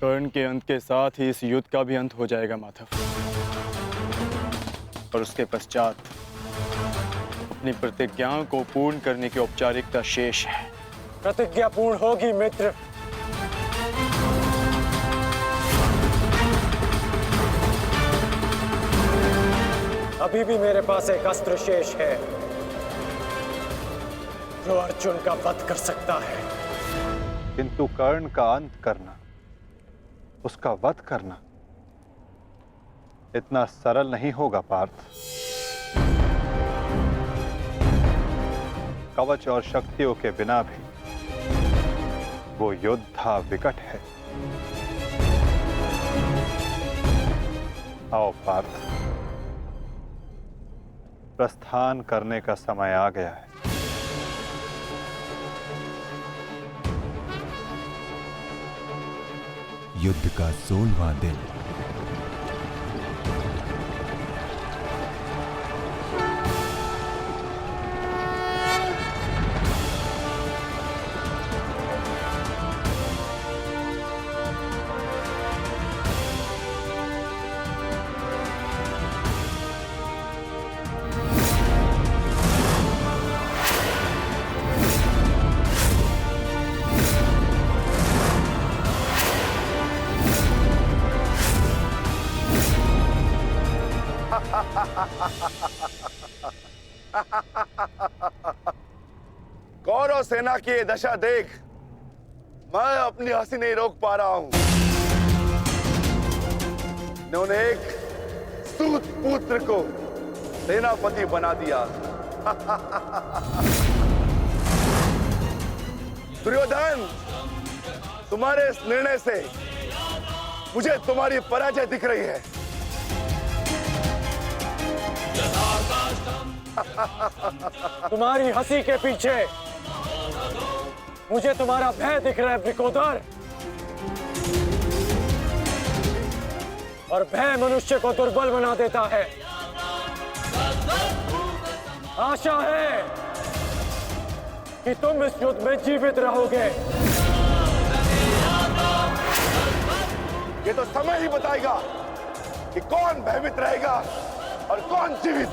कर्ण के अंत के साथ ही इस युद्ध का भी अंत हो जाएगा माधव। और उसके पश्चात अपनी प्रतिज्ञाओं को पूर्ण करने की औपचारिकता शेष है। प्रतिज्ञा पूर्ण होगी मित्र। अभी भी मेरे पास एक अस्त्र शेष है जो अर्जुन का वध कर सकता है। किंतु कर्ण का अंत करना, उसका वध करना इतना सरल नहीं होगा पार्थ। कवच और शक्तियों के बिना भी वो योद्धा विकट है। आओ पार्थ, प्रस्थान करने का समय आ गया है। युद्ध का 16वां दिन। कौरव सेना की ये दशा देख मैं अपनी हंसी नहीं रोक पा रहा हूं। इन्होंने एक सूत पुत्र को सेनापति बना दिया। दुर्योधन, तुम्हारे इस निर्णय से मुझे तुम्हारी पराजय दिख रही है। तुम्हारी हंसी के पीछे मुझे तुम्हारा भय दिख रहा है वृकोदर। और भय मनुष्य को दुर्बल बना देता है। आशा है कि तुम इस युद्ध में जीवित रहोगे। ये तो समय ही बताएगा कि कौन भयभीत रहेगा और कौन जीवित।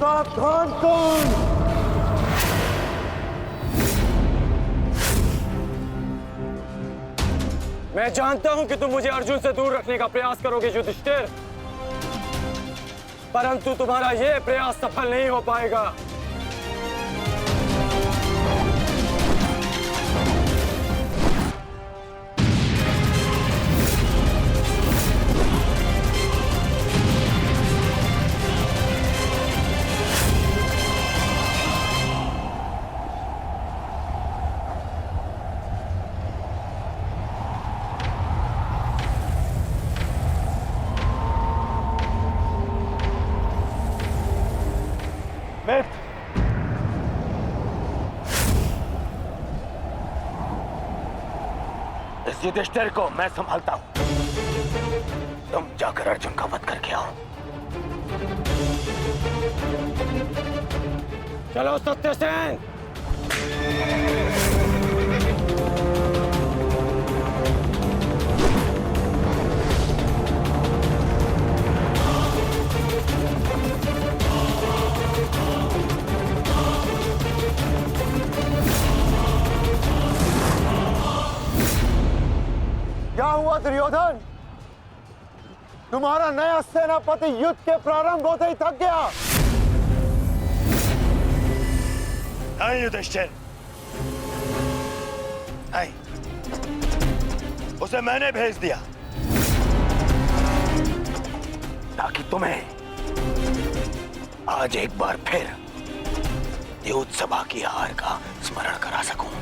सावधान कौन? मैं जानता हूं कि तुम मुझे अर्जुन से दूर रखने का प्रयास करोगे युधिष्ठिर, परंतु तुम्हारा यह प्रयास सफल नहीं हो पाएगा। इस युधिष्ठिर को मैं संभालता हूं। तुम जाकर अर्जुन का वध करके आओ। चलो सत्यसेन। क्या हुआ दुर्योधन? तुम्हारा नया सेनापति युद्ध के प्रारंभ होते ही थक गया। नहीं युधिष्ठिर, नहीं, उसे मैंने भेज दिया ताकि तुम्हें आज एक बार फिर युद्ध सभा की हार का स्मरण करा सकूं।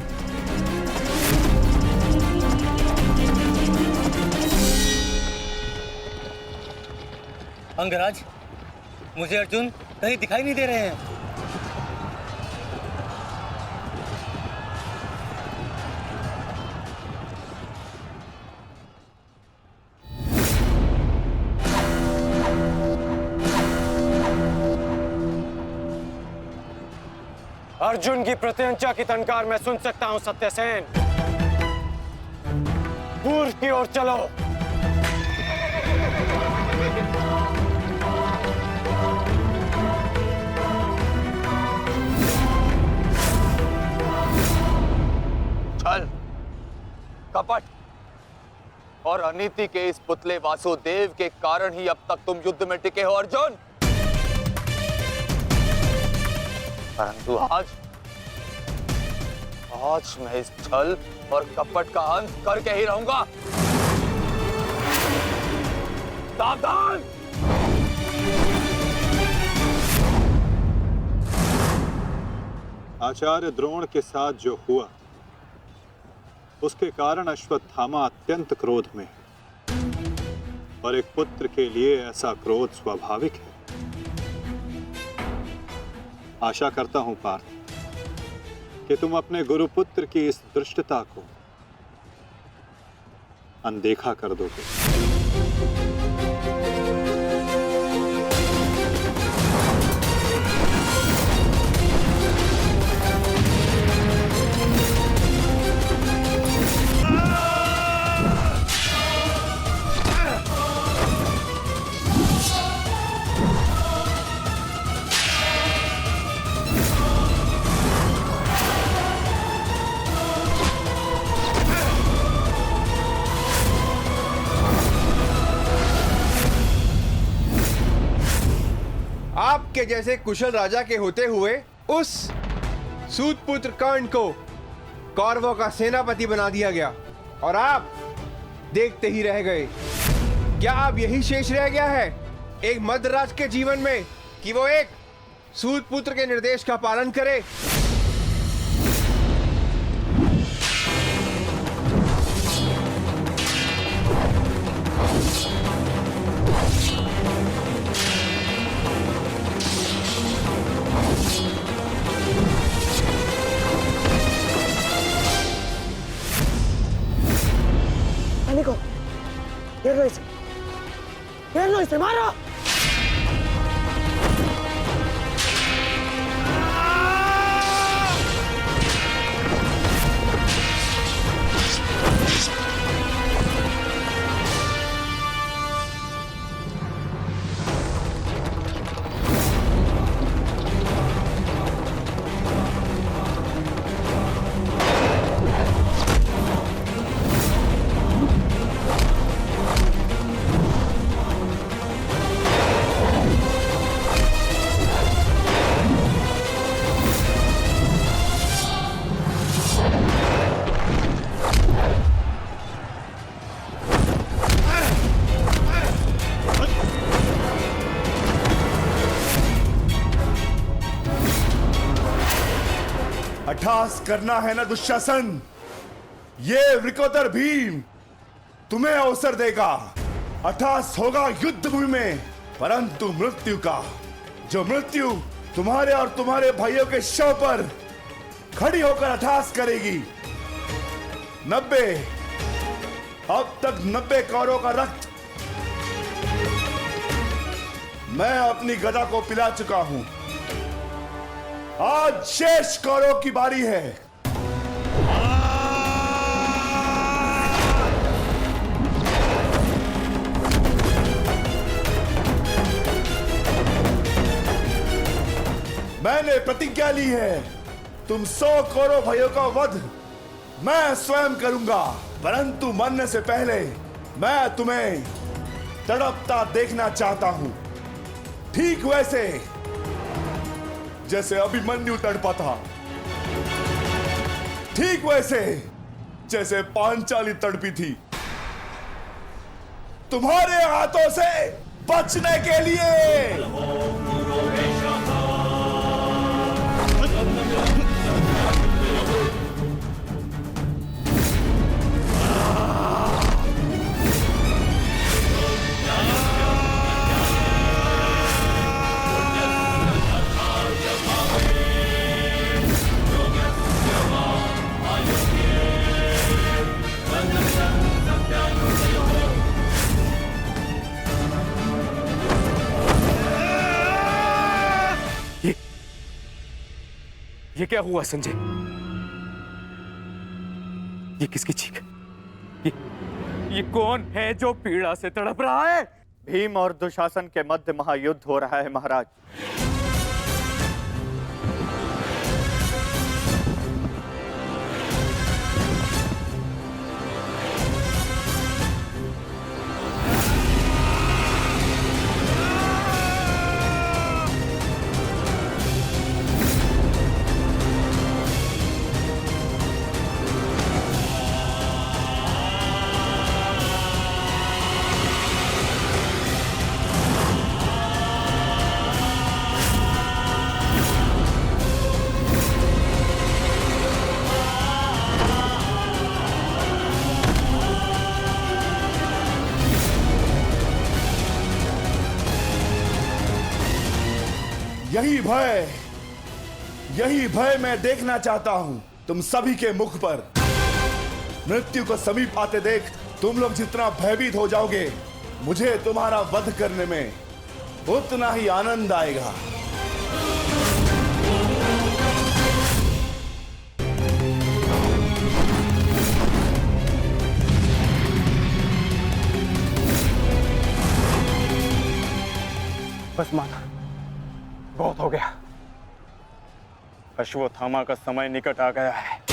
अंगराज, मुझे अर्जुन कहीं दिखाई नहीं दे रहे हैं। अर्जुन की प्रत्यंचा की टंकार मैं सुन सकता हूं सत्यसेन। पूर्व की ओर चलो। छल, कपट और अनीति के इस पुतले वासुदेव के कारण ही अब तक तुम युद्ध में टिके हो अर्जुन। परंतु आज मैं इस छल और कपट का अंत करके ही रहूंगा। सावधान! आचार्य द्रोण के साथ जो हुआ उसके कारण अश्वत्थामा अत्यंत क्रोध में है। और एक पुत्र के लिए ऐसा क्रोध स्वाभाविक है। आशा करता हूं पार्थ कि तुम अपने गुरुपुत्र की इस दुष्टता को अनदेखा कर दोगे। आपके जैसे कुशल राजा के होते हुए उस सूतपुत्र कर्ण को कौरवों का सेनापति बना दिया गया और आप देखते ही रह गए। क्या अब यही शेष रह गया है एक मध्यराज के जीवन में कि वो एक सूतपुत्र के निर्देश का पालन करे? घेर लो इसे, मारो। अट्ठास करना है ना दुशासन, ये वृकोदर भीम तुम्हें अवसर देगा। अट्ठास होगा युद्ध भूमि में, परंतु मृत्यु का, जो मृत्यु तुम्हारे और तुम्हारे भाइयों के शव पर खड़ी होकर अट्ठास करेगी। 90 अब तक 90 कौरवों का रक्त मैं अपनी गदा को पिला चुका हूं। आज शेष कौरवों की बारी है। मैंने प्रतिज्ञा ली है, तुम 100 कौरव भाइयों का वध मैं स्वयं करूंगा, परंतु मरने से पहले मैं तुम्हें तड़पता देखना चाहता हूं, ठीक वैसे जैसे अभिमन्यु तड़पा था। ठीक वैसे जैसे पांचाली तड़पी थी, तुम्हारे हाथों से बचने के लिए। ये क्या हुआ संजय? ये किसकी चीख? ये कौन है जो पीड़ा से तड़प रहा है? भीम और दुशासन के मध्य महायुद्ध हो रहा है महाराज। यही भय मैं देखना चाहता हूं तुम सभी के मुख पर। मृत्यु को समीप आते देख तुम लोग जितना भयभीत हो जाओगे, मुझे तुम्हारा वध करने में उतना ही आनंद आएगा। बस माता, बहुत हो गया। अश्वत्थामा का समय निकट आ गया है।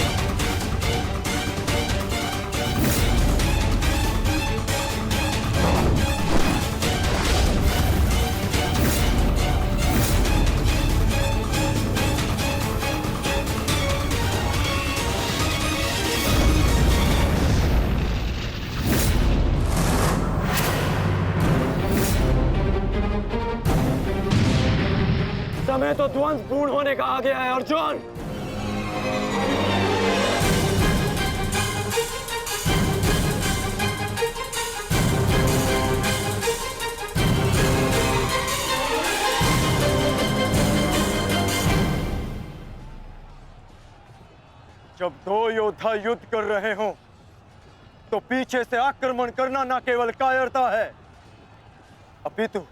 समय तो ध्वंस पूर्ण होने का आ गया है अर्जुन। जब दो योद्धा युद्ध कर रहे हों, तो पीछे से आक्रमण करना न केवल कायरता है, अपितु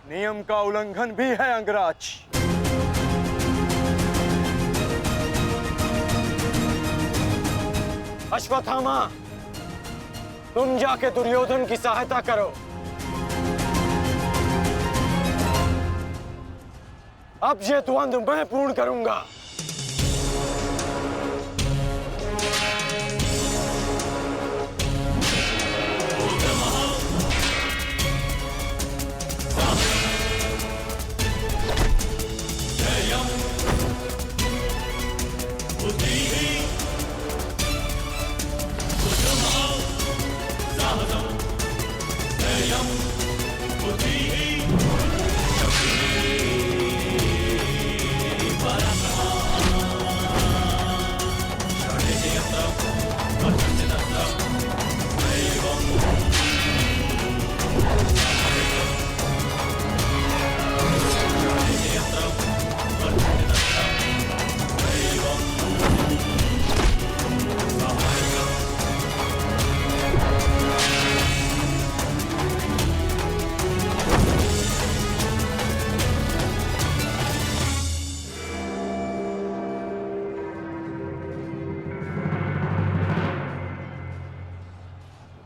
नियम का उल्लंघन भी है अंगराज। अश्वत्थामा, तुम जाके दुर्योधन की सहायता करो। अब ये द्वंद्व मैं पूर्ण करूंगा।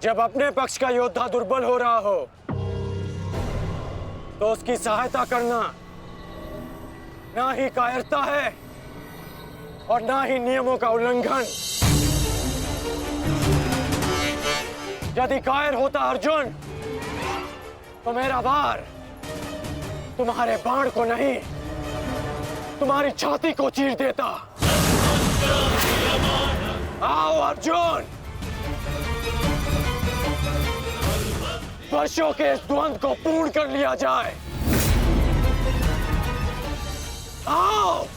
जब अपने पक्ष का योद्धा दुर्बल हो रहा हो, तो उसकी सहायता करना ना ही कायरता है और ना ही नियमों का उल्लंघन। यदि कायर होता अर्जुन, तो मेरा वार तुम्हारे बाण को नहीं, तुम्हारी छाती को चीर देता। आओ अर्जुन, वर्षों के इस द्वंद्व को पूर्ण कर लिया जाए। आओ।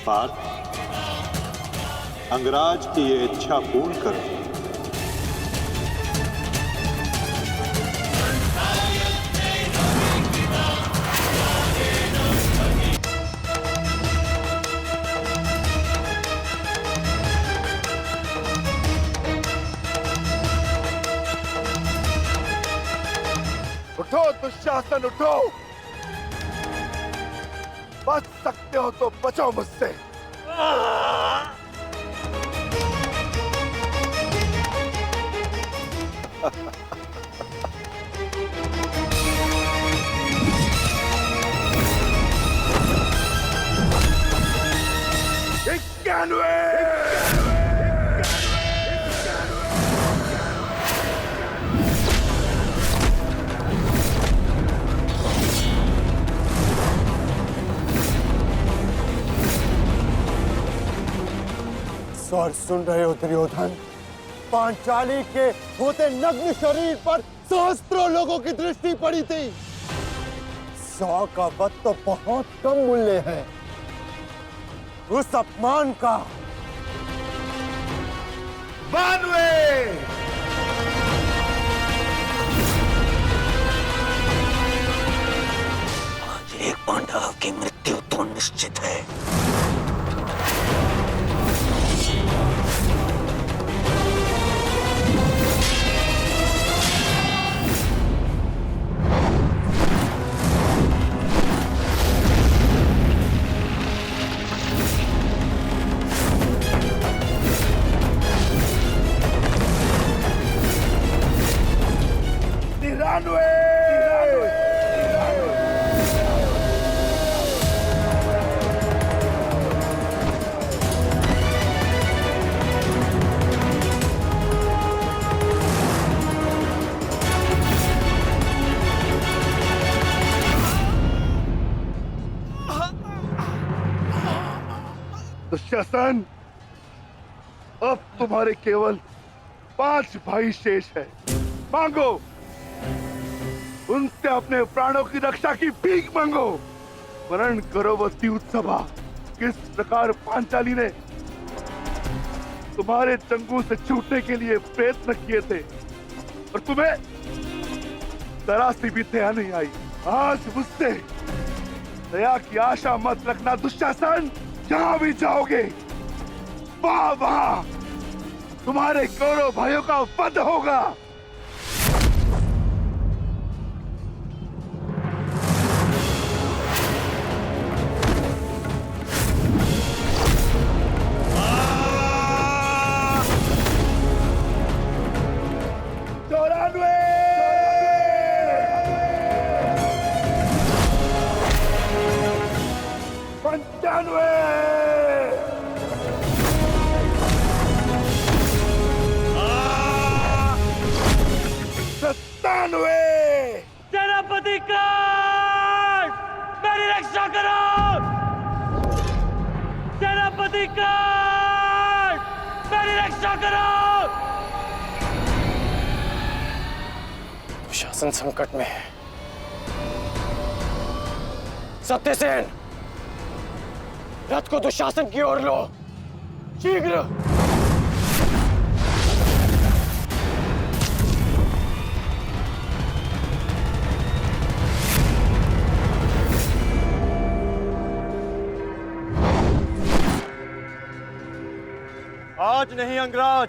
पार्थ, अंगराज की ये इच्छा पूर्ण करो। उठो दुशासन, उठो। बच सकते हो तो बचो मुझसे। स्वर सुन रहे हो दुर्योधन? पांचाली के होते नग्न शरीर पर सहस्त्रों लोगों की दृष्टि पड़ी थी। 100 का वध तो बहुत कम मूल्य है। उस अपमान का बानवे आज एक पांडव की मृत्यु तो निश्चित है। दुशासन, अब तुम्हारे केवल 5 भाई शेष है। मांगो, उनसे अपने प्राणों की रक्षा की भीख मांगो। वर्ण करो वो उत्सवा, किस प्रकार पांचाली ने तुम्हारे चंगू से छूटने के लिए प्रयत्न किए थे और तुम्हें जरा सी भी दया नहीं आई। आज मुझसे दया की आशा मत रखना दुशासन। जहां भी जाओगे वहां तुम्हारे कौरव भाइयों का वध होगा। सेनापति कांड, मेरी रक्षा करो। सेनापति कांड, मेरी रक्षा करो। शासन संकट में है। सत्यसेन, रथ को दुशासन की ओर लो, शीघ्र। आज नहीं अंगराज,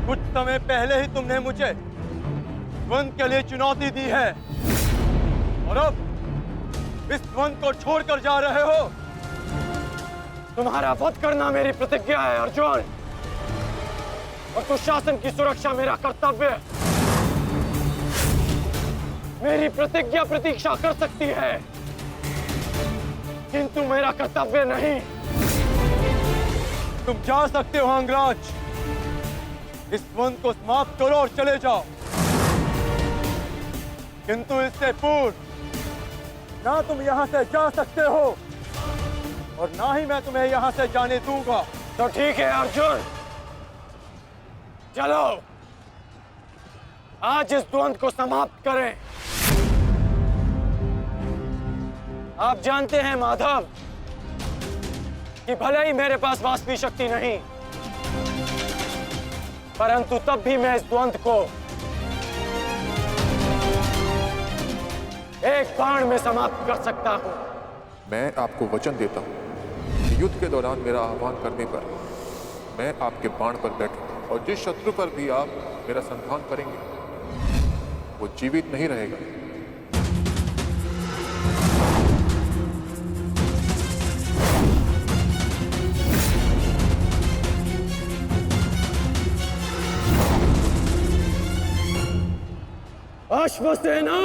कुछ समय पहले ही तुमने मुझे द्वंद्व के लिए चुनौती दी है और अब इस द्वंद्व को छोड़कर जा रहे हो। तुम्हारा वध करना मेरी प्रतिज्ञा है अर्जुन, और दुशासन की सुरक्षा मेरा कर्तव्य है। मेरी प्रतिज्ञा प्रतीक्षा कर सकती है, किंतु मेरा कर्तव्य नहीं। तुम जा सकते हो अंगराज, इस द्वंद्व को समाप्त करो और चले जाओ। किंतु इससे पूर्व ना तुम यहां से जा सकते हो और ना ही मैं तुम्हें यहां से जाने दूंगा। तो ठीक है अर्जुन, चलो आज इस द्वंद्व को समाप्त करें। आप जानते हैं माधव कि भले ही मेरे पास वास्तविक शक्ति नहीं, परंतु तब भी मैं इस द्वंद्व को एक बाण में समाप्त कर सकता हूं। मैं आपको वचन देता हूं कि युद्ध के दौरान मेरा आह्वान करने पर मैं आपके बाण पर बैठूंगा और जिस शत्रु पर भी आप मेरा संधान करेंगे वो जीवित नहीं रहेगा। अश्वसेना!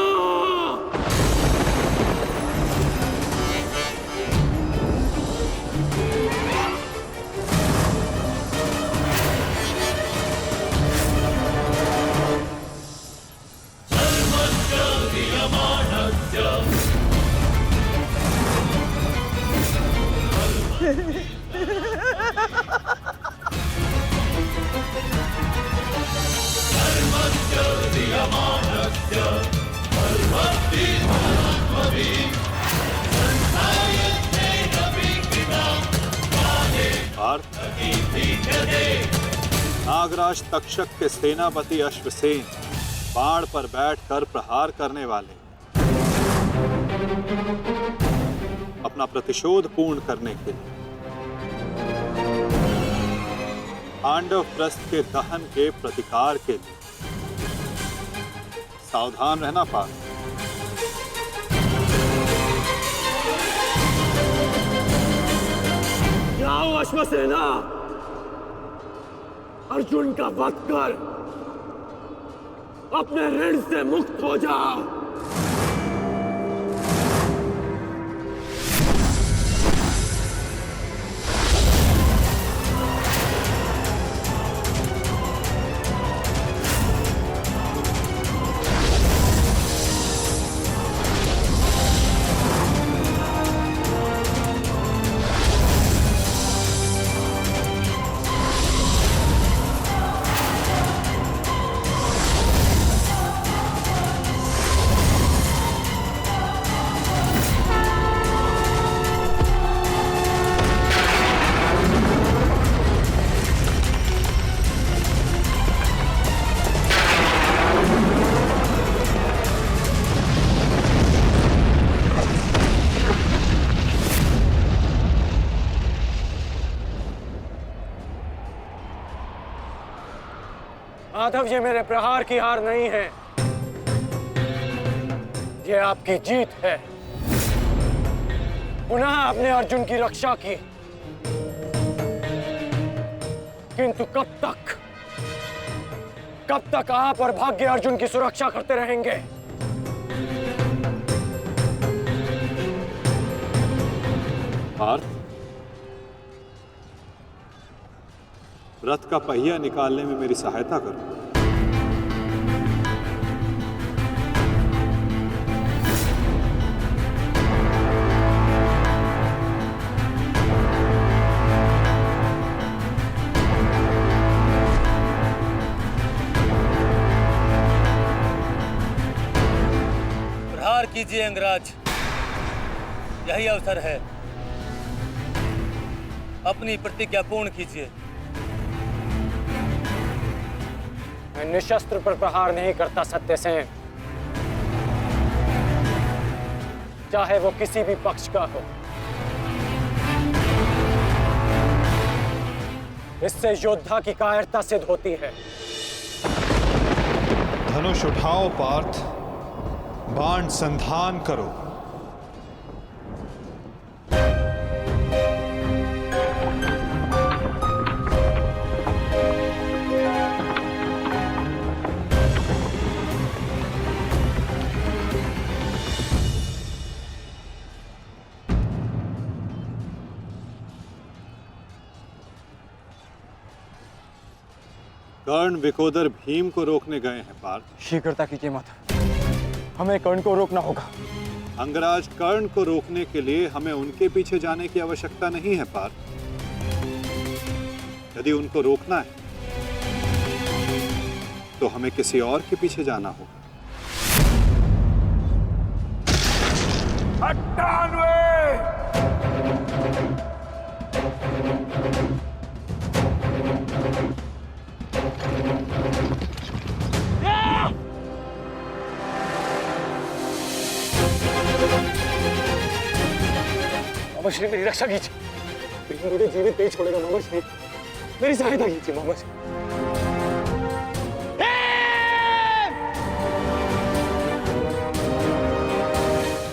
पार्थ, नागराज तक्षक के सेनापति अश्वसेन बाण पर बैठकर प्रहार करने वाले अपना प्रतिशोध पूर्ण करने के लिए पांडव प्रस्थ के दहन के प्रतिकार के लिए सावधान रहना पार्थ। जाओ अश्वसेना, अर्जुन का वध कर अपने ऋण से मुक्त हो जाओ। माधव, ये मेरे प्रहार की हार नहीं है, ये आपकी जीत है। पुनः आपने अर्जुन की रक्षा की, किंतु कब तक आप और भाग्य अर्जुन की सुरक्षा करते रहेंगे? पार्थ, रथ का पहिया निकालने में मेरी सहायता करो। प्रहार कीजिए अंगराज, यही अवसर है। अपनी प्रतिज्ञा पूर्ण कीजिए। मैं निशस्त्र पर प्रहार नहीं करता सत्यसेन, चाहे वो किसी भी पक्ष का हो। इससे योद्धा की कायरता सिद्ध होती है। धनुष उठाओ पार्थ, बाण संधान करो। कर्ण विकोदर भीम को रोकने गए हैं पार्थ। शीघ्रता कीजिए माता, हमें कर्ण को रोकना होगा। अंगराज कर्ण को रोकने के लिए हमें उनके पीछे जाने की आवश्यकता नहीं है पार्थ। यदि उनको रोकना है तो हमें किसी और के पीछे जाना होगा। 98! मामा श्री मेरी रक्षा कीजिए, मुझे जीवित नहीं छोड़ेगा मामा श्री, मेरी सहायता कीजिए मामा श्री।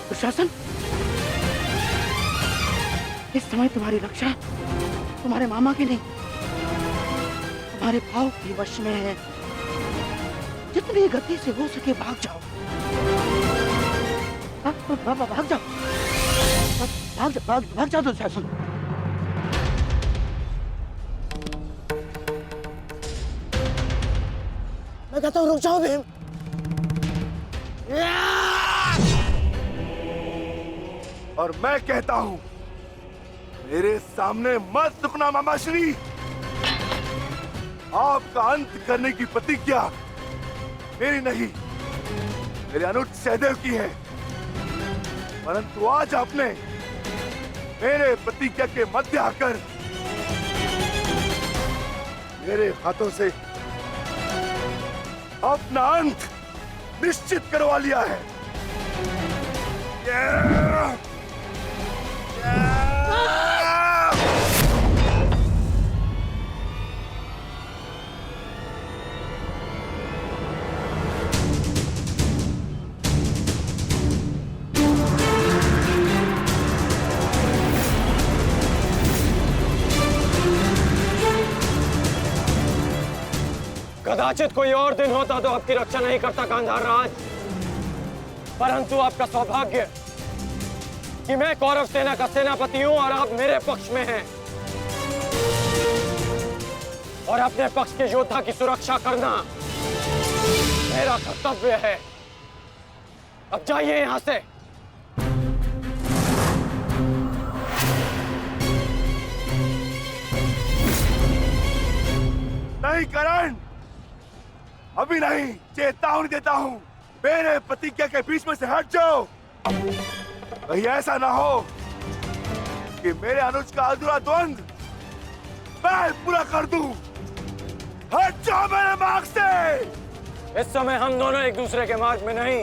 दुशासन, इस समय तुम्हारी रक्षा तुम्हारे मामा की नहीं, तुम्हारे भाव के वश में है। जितनी गति से हो सके भाग जाओ, भाग जाओ, भाग जाओ दुशासन। मैं कहता हूँ रुक जाओ भीम। और मैं कहता हूं मेरे सामने मत रुकना मामाश्री। आपका अंत करने की प्रतिज्ञा मेरी नहीं, मेरे अनुज सहदेव की है। परंतु आज आपने मेरे प्रतिज्ञा के मध्य आकर मेरे हाथों से अपना अंत निश्चित करवा लिया है। कदाचित कोई और दिन होता तो आपकी रक्षा नहीं करता गांधार राज, परंतु आपका सौभाग्य कि मैं कौरव सेना का सेनापति हूं और आप मेरे पक्ष में हैं और अपने पक्ष के योद्धा की सुरक्षा करना मेरा कर्तव्य है। अब जाइए यहां से। नहीं करण, अभी नहीं, चेतावनी देता हूं, मेरे प्रतिज्ञा के बीच में से हट जाओ। कहीं ऐसा ना हो कि मेरे अनुज का अधूरा द्वंद मैं पूरा कर दूं। हट जाओ मेरे मार्ग से। इस समय हम दोनों एक दूसरे के मार्ग में नहीं,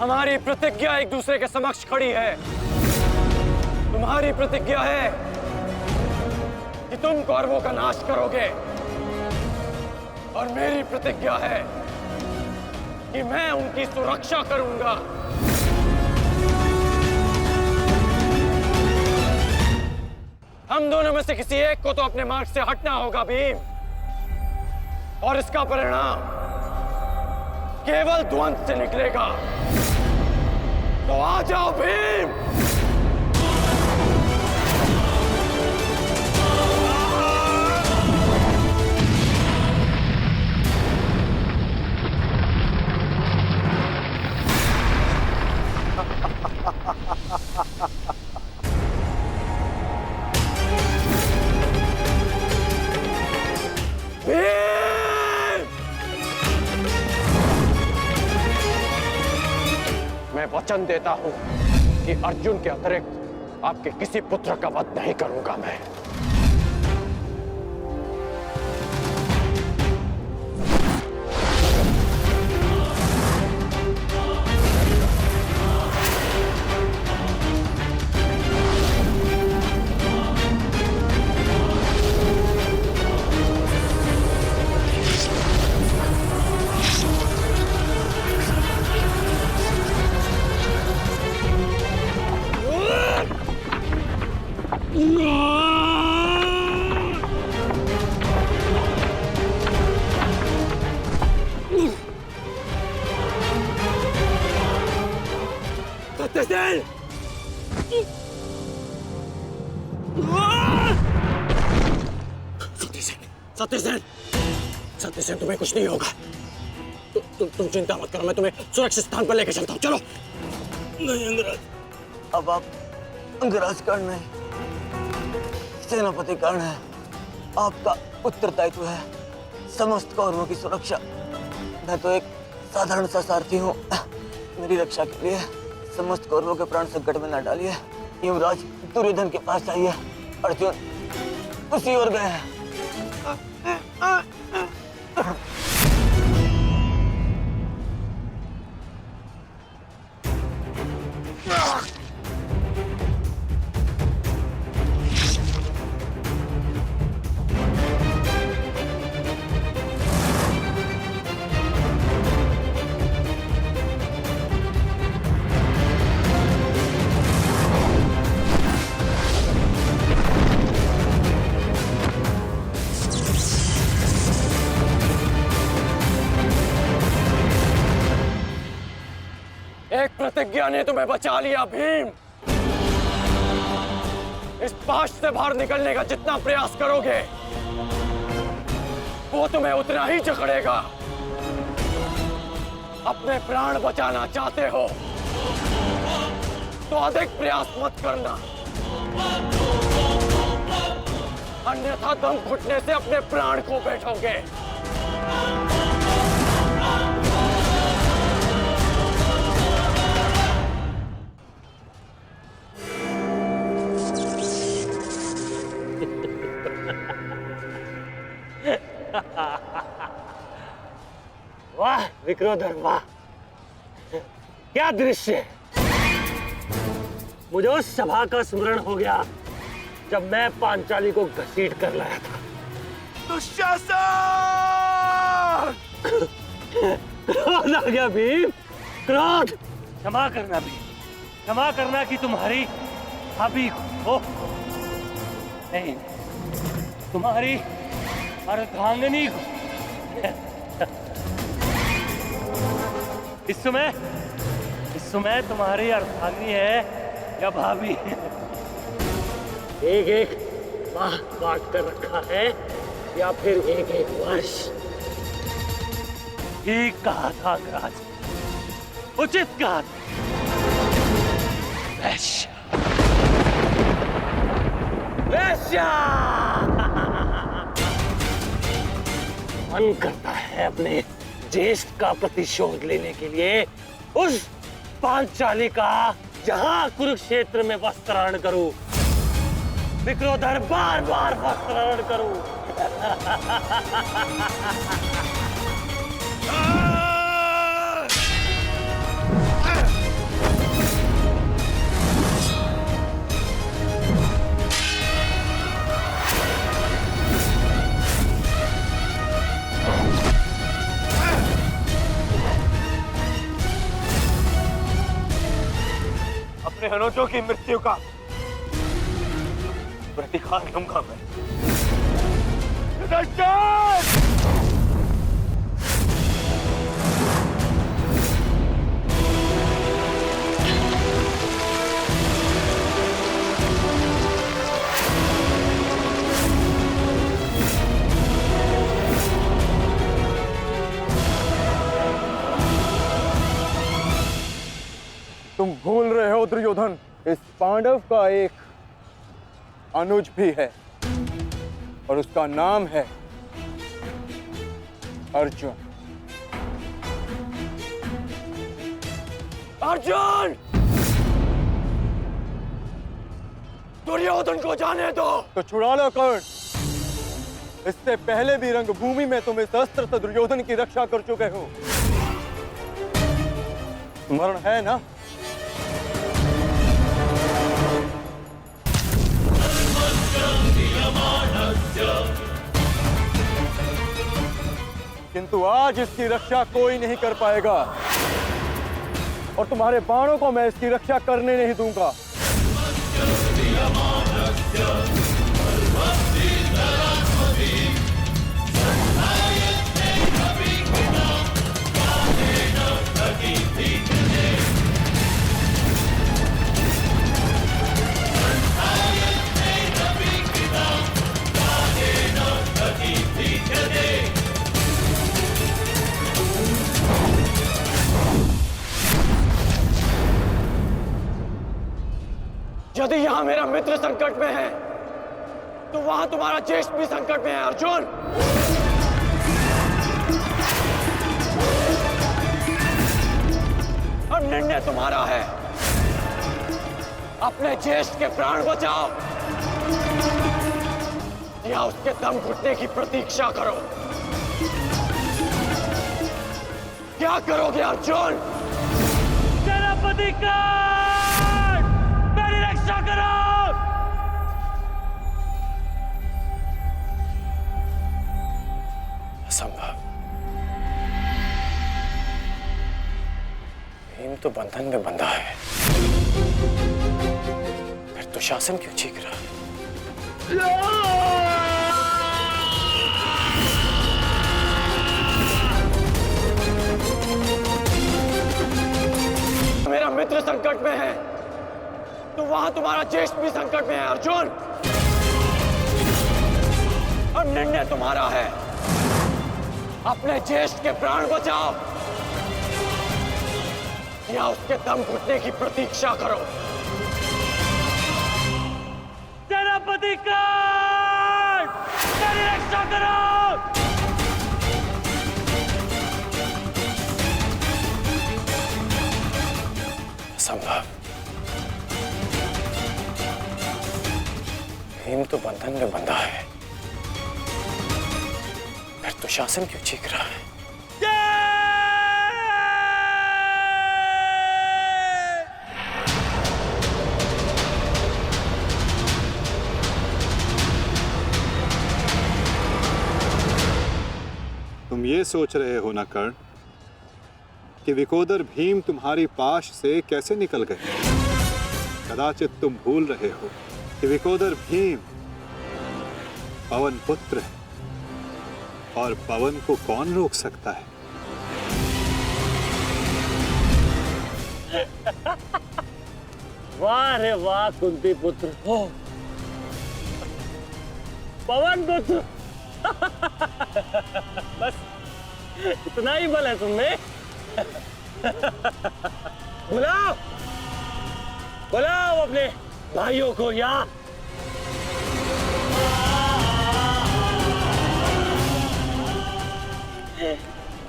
हमारी प्रतिज्ञा एक दूसरे के समक्ष खड़ी है। तुम्हारी प्रतिज्ञा है कि तुम कौरवों का नाश करोगे और मेरी प्रतिज्ञा है कि मैं उनकी सुरक्षा करूंगा। हम दोनों में से किसी एक को तो अपने मार्ग से हटना होगा भीम, और इसका परिणाम केवल द्वंद से निकलेगा। तो आ जाओ भीम। मैं वचन देता हूं कि अर्जुन के अतिरिक्त आपके किसी पुत्र का वध नहीं करूंगा मैं। सत्यसेन, तुम्हें कुछ नहीं होगा। तुम चिंता मत करो, मैं तुम्हें सुरक्षित स्थान पर लेकर चलता हूँ। चलो। नहीं अंगराज, अब आप अंगराज कर्ण नहीं, सेनापति कर्ण है। आपका उत्तरदायित्व है समस्त कौरवों की सुरक्षा। मैं तो एक साधारण सा सारथी हूँ। मेरी रक्षा के लिए समस्त कौरवों के प्राण संकट में न डालिए। युवराज दुर्योधन के पास जाइए, अर्जुन उसी ओर गए हैं। एक प्रतिज्ञा ने तुम्हें बचा लिया भीम। इस पाश से बाहर निकलने का जितना प्रयास करोगे वो तुम्हें उतना ही जकड़ेगा। अपने प्राण बचाना चाहते हो तो अधिक प्रयास मत करना, अन्यथा दम घुटने से अपने प्राण खो बैठोगे। वाह विक्रोधर वाह, क्या दृश्य। मुझे उस सभा का स्मरण हो गया जब मैं पांचाली को घसीट कर लाया था। दुशासन! क्रोध आ गया भीम, क्रोध। क्षमा करना भीम, क्षमा करना कि तुम्हारी भाभी को नहीं, तुम्हारी अर्धांगिनी को। इस समय तुम्हारी अर्धांगिनी है या भाभी? एक एक माह बांट कर रखा है या फिर एक एक वर्ष? ठीक कहा था अंगराज, उचित कहा था। वैश्या, वैश्या। मन करता है अपने ज्येष्ठ का प्रतिशोध लेने के लिए उस पांचाली का जहां कुरुक्षेत्र में वस्त्राहरण करूं, विक्रोधर बार बार वस्त्राहरण करूं। अपने अनुजों की मृत्यु का प्रतिकार लूंगा मैं। तुम भूल रहे हो दुर्योधन, इस पांडव का एक अनुज भी है और उसका नाम है अर्जुन। अर्जुन! दुर्योधन को जाने दो। तो छुड़ा लो कर्ण। इससे पहले भी रंगभूमि में तुम इस अस्त्र से दुर्योधन की रक्षा कर चुके हो, स्मरण है ना? किंतु आज इसकी रक्षा कोई नहीं कर पाएगा और तुम्हारे बाणों को मैं इसकी रक्षा करने नहीं दूंगा। यदि यहाँ मेरा मित्र संकट में है तो वहां तुम्हारा ज्येष्ठ भी संकट में है अर्जुन। और निर्णय तुम्हारा है, अपने ज्येष्ठ के प्राण बचाओ या उसके दम घुटने की प्रतीक्षा करो। क्या करोगे अर्जुन? सेनापति कर्ण, मेरी रक्षा करो। असंभव। भीम तो बंधन में बंधा है, फिर दुशासन क्यों चीख रहा है? मेरा मित्र संकट में है तो वहां तुम्हारा ज्येष्ठ भी संकट में है अर्जुन। और निर्णय तुम्हारा है, अपने ज्येष्ठ के प्राण बचाओ या उसके दम घुटने की प्रतीक्षा करो। सेनापति कर्ण, मेरी रक्षा करो। संभव। भीम तो बंधन में बंधा है, फिर दुशासन क्यों चीख रहा है? तुम ये सोच रहे हो ना कर्ण कि विकोदर भीम तुम्हारी पाश से कैसे निकल गए? कदाचित तुम भूल रहे हो कि विकोदर भीम पवन पुत्र है और पवन को कौन रोक सकता है? वाह रे वाह कुंती पुत्र हो, पवन पुत्र। बस इतना ही बल है तुमने। बुलाओ बुलाओ अपने भाइयों को यहाँ।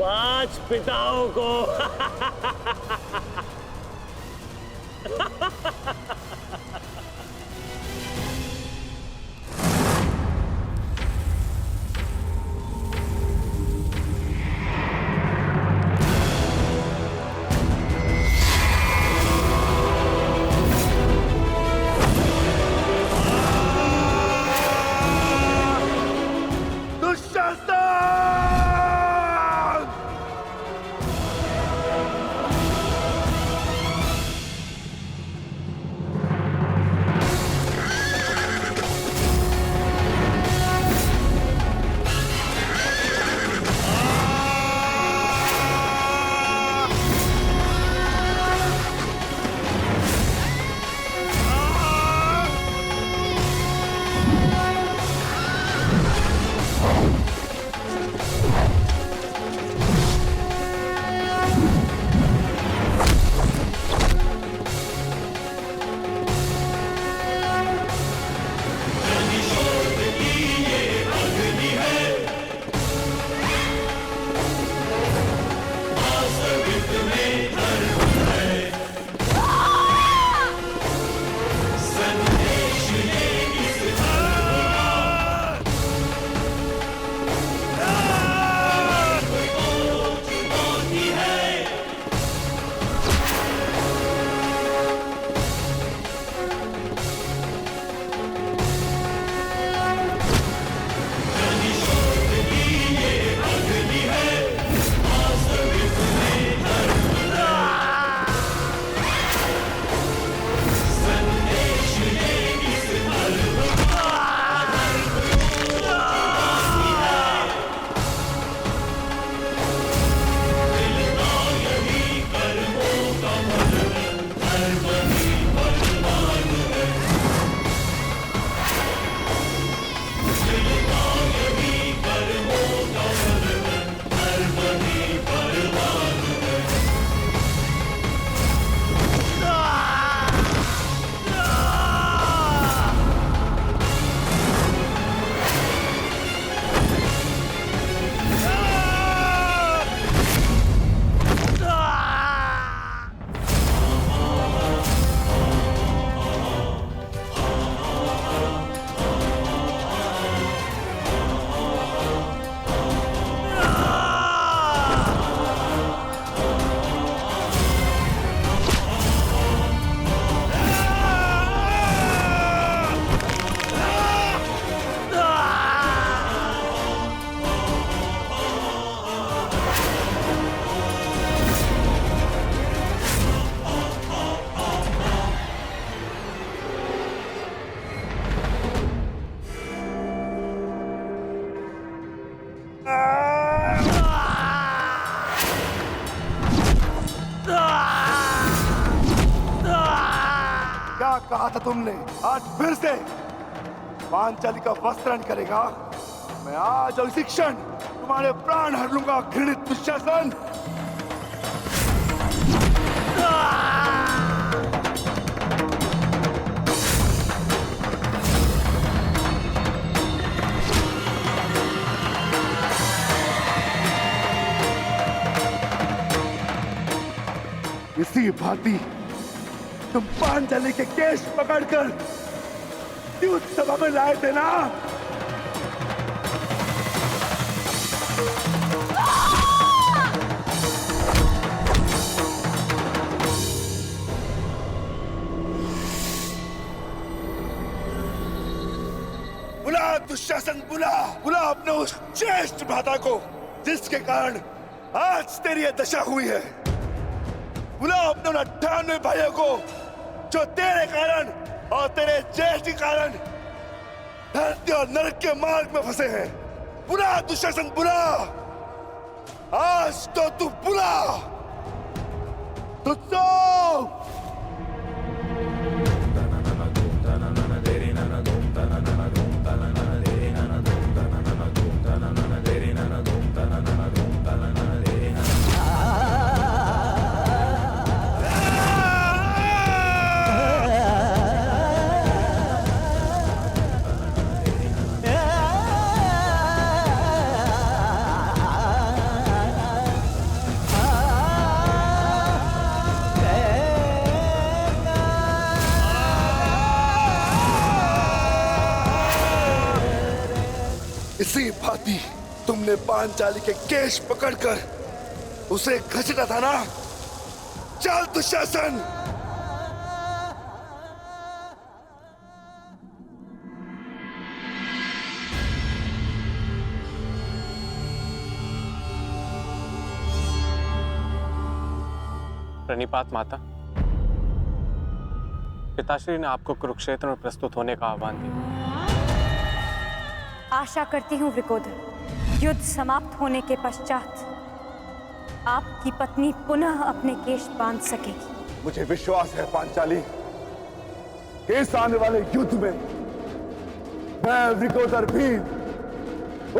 पांच पिताओं को। क्या कहा था तुमने? आज फिर से पांचाली का वस्त्रण करेगा? मैं आज और इसी क्षण तुम्हारे प्राण हर लूंगा, घृणित दुशासन। इसी भांति तुम पांचाली के केश पकड़कर युद्ध सभा में लाए थे ना? बुला दुशासन, बुला बुला अपने उस ज्येष्ठ भ्राता को जिसके कारण आज तेरी यह दशा हुई है। बुला अपने 98 भाइयों को जो तेरे कारण और तेरे ज्येष्ठ के कारण धरती और नरक के मार्ग में फंसे हैं। बुला दुशासन, बुला। आज तो तू बुला। तुझको इसी भांति तुमने पांचाली के केश पकड़कर उसे घसीटा था ना? चल दुशासन। प्रणिपात माता। पिताश्री ने आपको कुरुक्षेत्र में प्रस्तुत होने का आह्वान दिया। आशा करती हूँ वृकोदर, युद्ध समाप्त होने के पश्चात आपकी पत्नी पुनः अपने केश बांध सकेगी। मुझे विश्वास है पांचाली कि इस आने वाले युद्ध में मैं वृकोदर भीम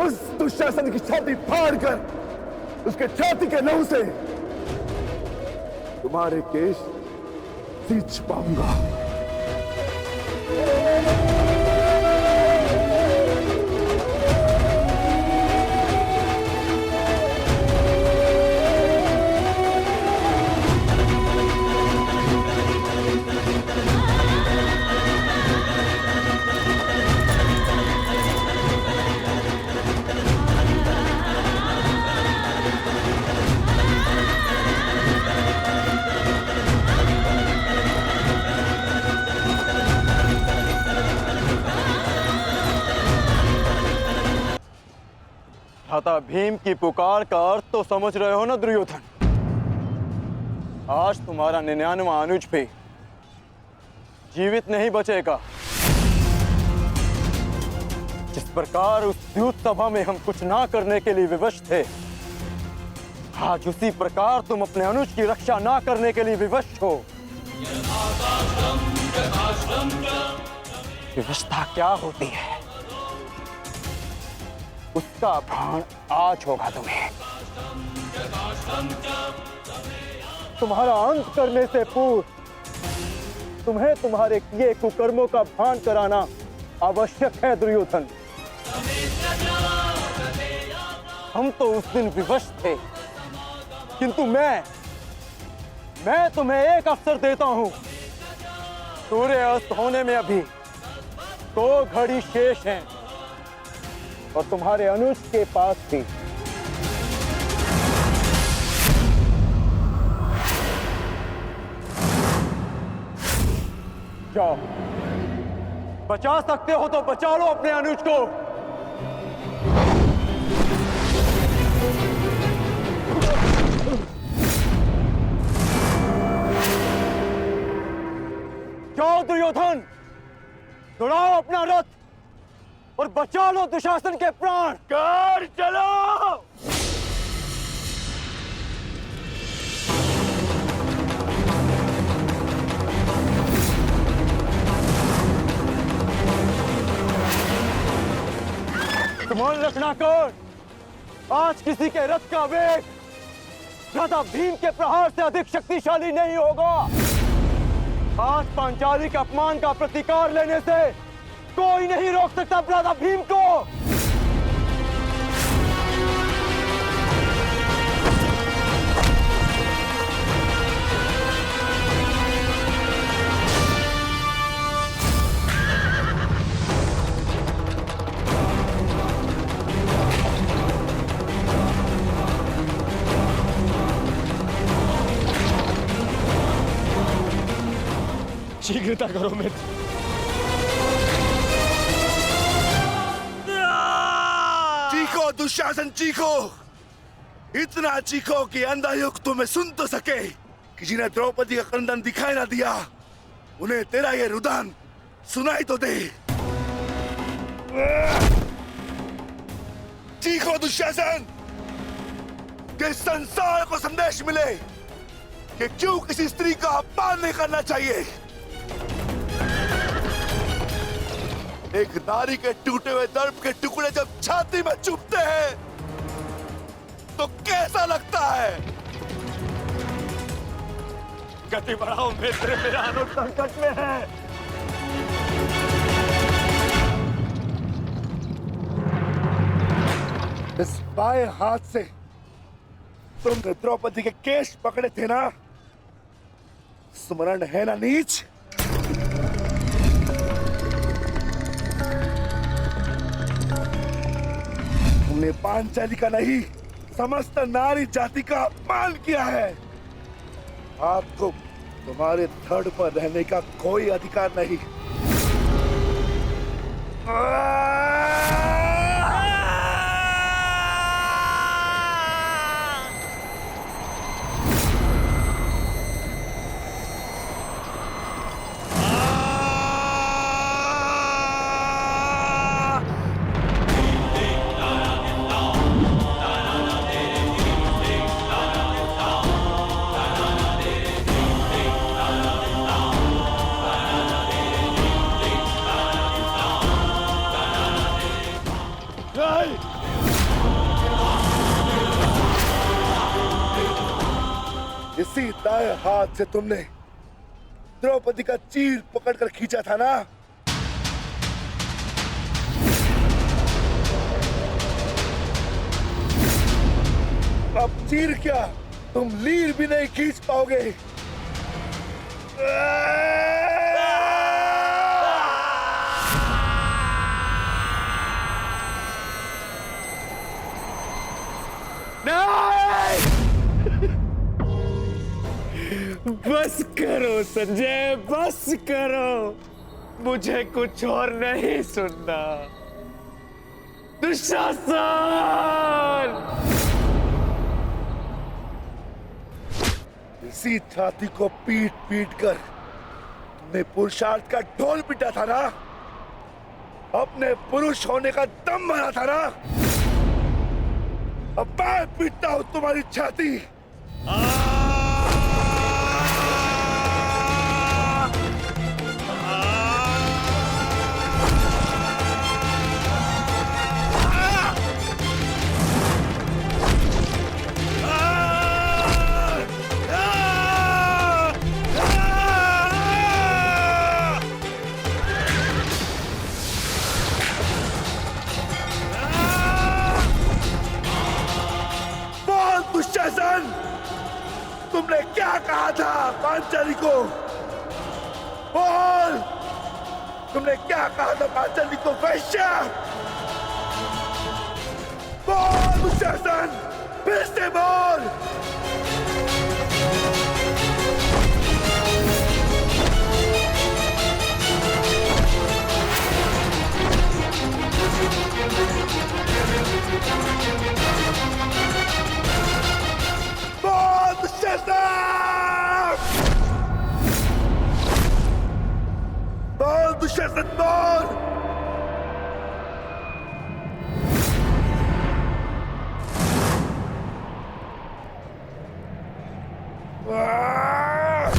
उस दुशासन की छाती फाड़कर उसके छाती के लहू से तुम्हारे केश सींच पाऊंगा। भ्राता भीम की पुकार का अर्थ तो समझ रहे हो ना दुर्योधन? आज तुम्हारा 99वां अनुज भी जीवित नहीं बचेगा। जिस प्रकार उस युद्ध सभा में हम कुछ ना करने के लिए विवश थे, आज उसी प्रकार तुम अपने अनुज की रक्षा ना करने के लिए विवश हो। विवशता क्या होती है उसका भान आज होगा तुम्हें। तुम्हारा अंत करने से पूर्व तुम्हें तुम्हारे किए कुकर्मों का भान कराना आवश्यक है दुर्योधन। हम तो उस दिन विवश थे, किंतु मैं तुम्हें एक अवसर देता हूं। सूर्य अस्त होने में अभी 2 घड़ी शेष हैं और तुम्हारे अनुज के पास भी। जाओ, बचा सकते हो तो बचा लो अपने अनुज को। जाओ दुर्योधन, दौड़ाओ अपना रथ, और बचा लो दुशासन के प्राण। कर चलो। मान रखना कौन, आज किसी के रथ का वेग भ्राता भीम के प्रहार से अधिक शक्तिशाली नहीं होगा। आज पांचाली के अपमान का प्रतिकार लेने से कोई नहीं रोक सकता भ्राता भीम को। शीघ्रता करो मित्र। चीखो दुशासन चीखो, इतना चीखो कि अंधा युग तुम्हें सुन तो सके कि जिन्हें द्रौपदी का क्रंदन दिखाई ना दिया उन्हें तेरा ये रुदन सुनाई तो दे। चीखो दुशासन कि संसार को संदेश मिले कि क्यों किसी स्त्री का अपमान नहीं करना चाहिए। एक नारी के टूटे हुए दर्प के टुकड़े जब छाती में चुभते हैं तो कैसा लगता है। गति बढ़ाओ मित्र, मेरा अनुज संकट में है। इस बाएं हाथ से तुमने द्रौपदी के केश पकड़े थे ना, स्मरण है ना नीच। तुमने पांचाली का नहीं समस्त नारी जाति का अपमान किया है। आपको तुम्हारे धड़ पर रहने का कोई अधिकार नहीं। इसी दाएं हाथ से तुमने द्रौपदी का चीर पकड़कर खींचा था ना। अब चीर क्या, तुम लीर भी नहीं खींच पाओगे। बस करो संजय, बस करो, मुझे कुछ और नहीं सुनना। दुशासन! इसी छाती को पीट पीट कर तुमने पुरुषार्थ का ढोल पीटा था ना, अपने पुरुष होने का दम भरा था ना। अब मैं पीटता हूं तुम्हारी छाती। दुशासन, तुमने क्या कहा था पांचाली को? बोल, तुमने क्या कहा था पांचाली को? वैश्या! बोल दुशासन, फिर से बोल। बोल दुशासन! बोल दुशासन, बोल। मैं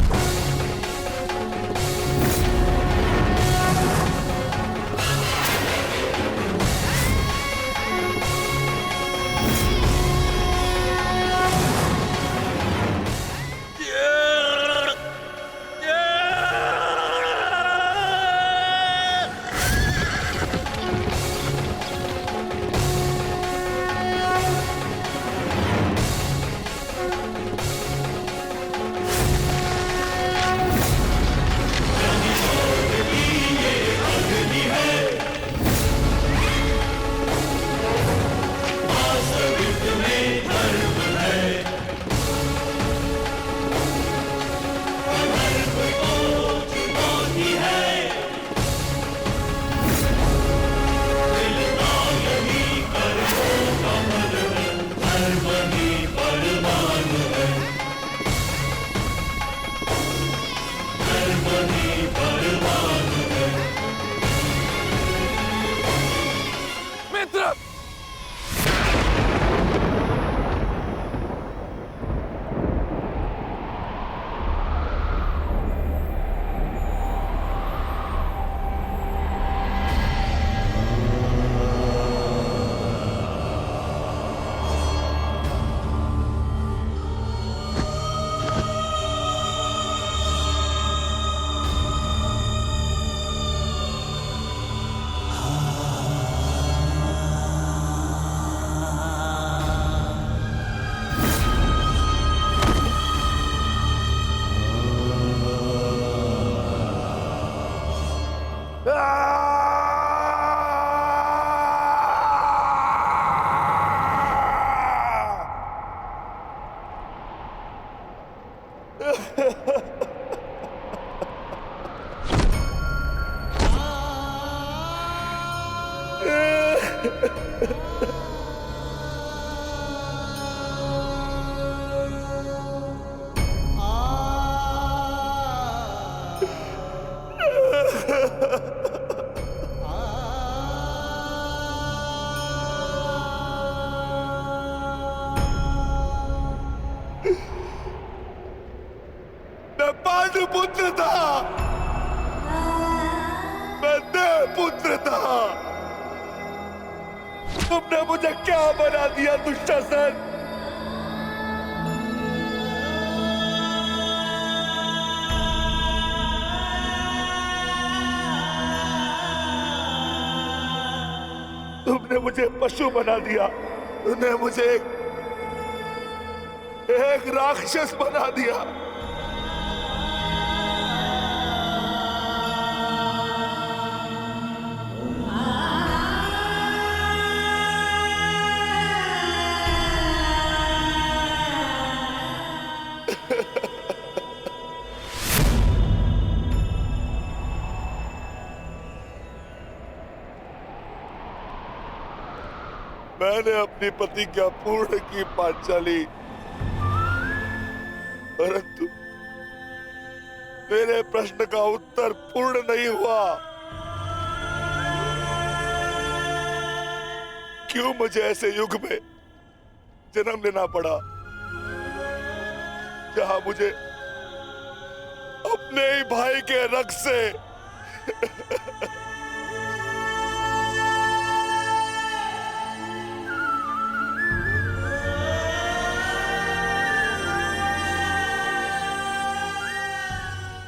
पांडुपुत्र था, मैं देवपुत्र था। तुमने मुझे क्या बना दिया दुशासन? तुमने मुझे पशु बना दिया, तुमने मुझे एक राक्षस बना दिया। मैंने अपनी प्रतिज्ञा पूर्ण की पांचाली, परंतु मेरे प्रश्न का उत्तर पूर्ण नहीं हुआ। क्यों मुझे ऐसे युग में जन्म लेना पड़ा जहां मुझे अपने ही भाई के रक्त से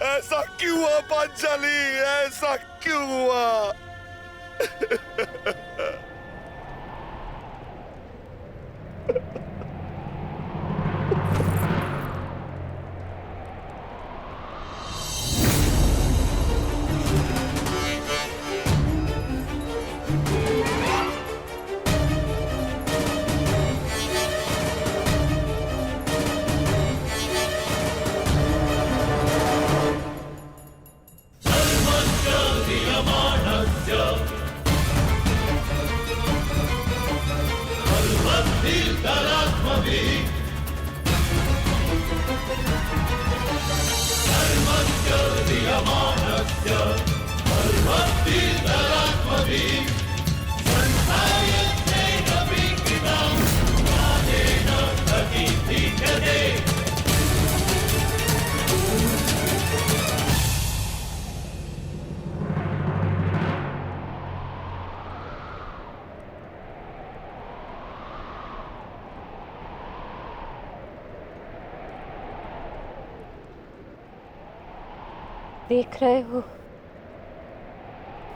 ऐसा क्यों हुआ पांचाली? ऐसा क्यों हुआ? देख रहे हो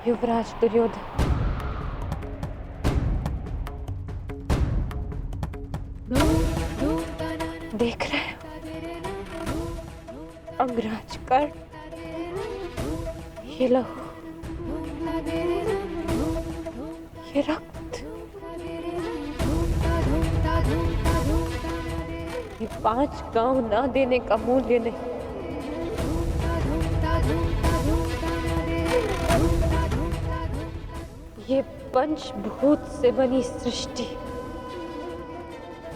युवराज दुर्योधन, देख रहे हो अंगराज कर्ण, ये लहू, ये रक्त, ये 5 गांव ना देने का मूल्य नहीं। ये पंचभूत से बनी सृष्टि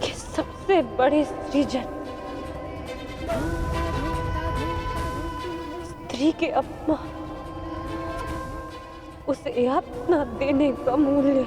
के सबसे बड़े सृजन, स्त्री के अपमान, उसे अपना देने का मूल्य।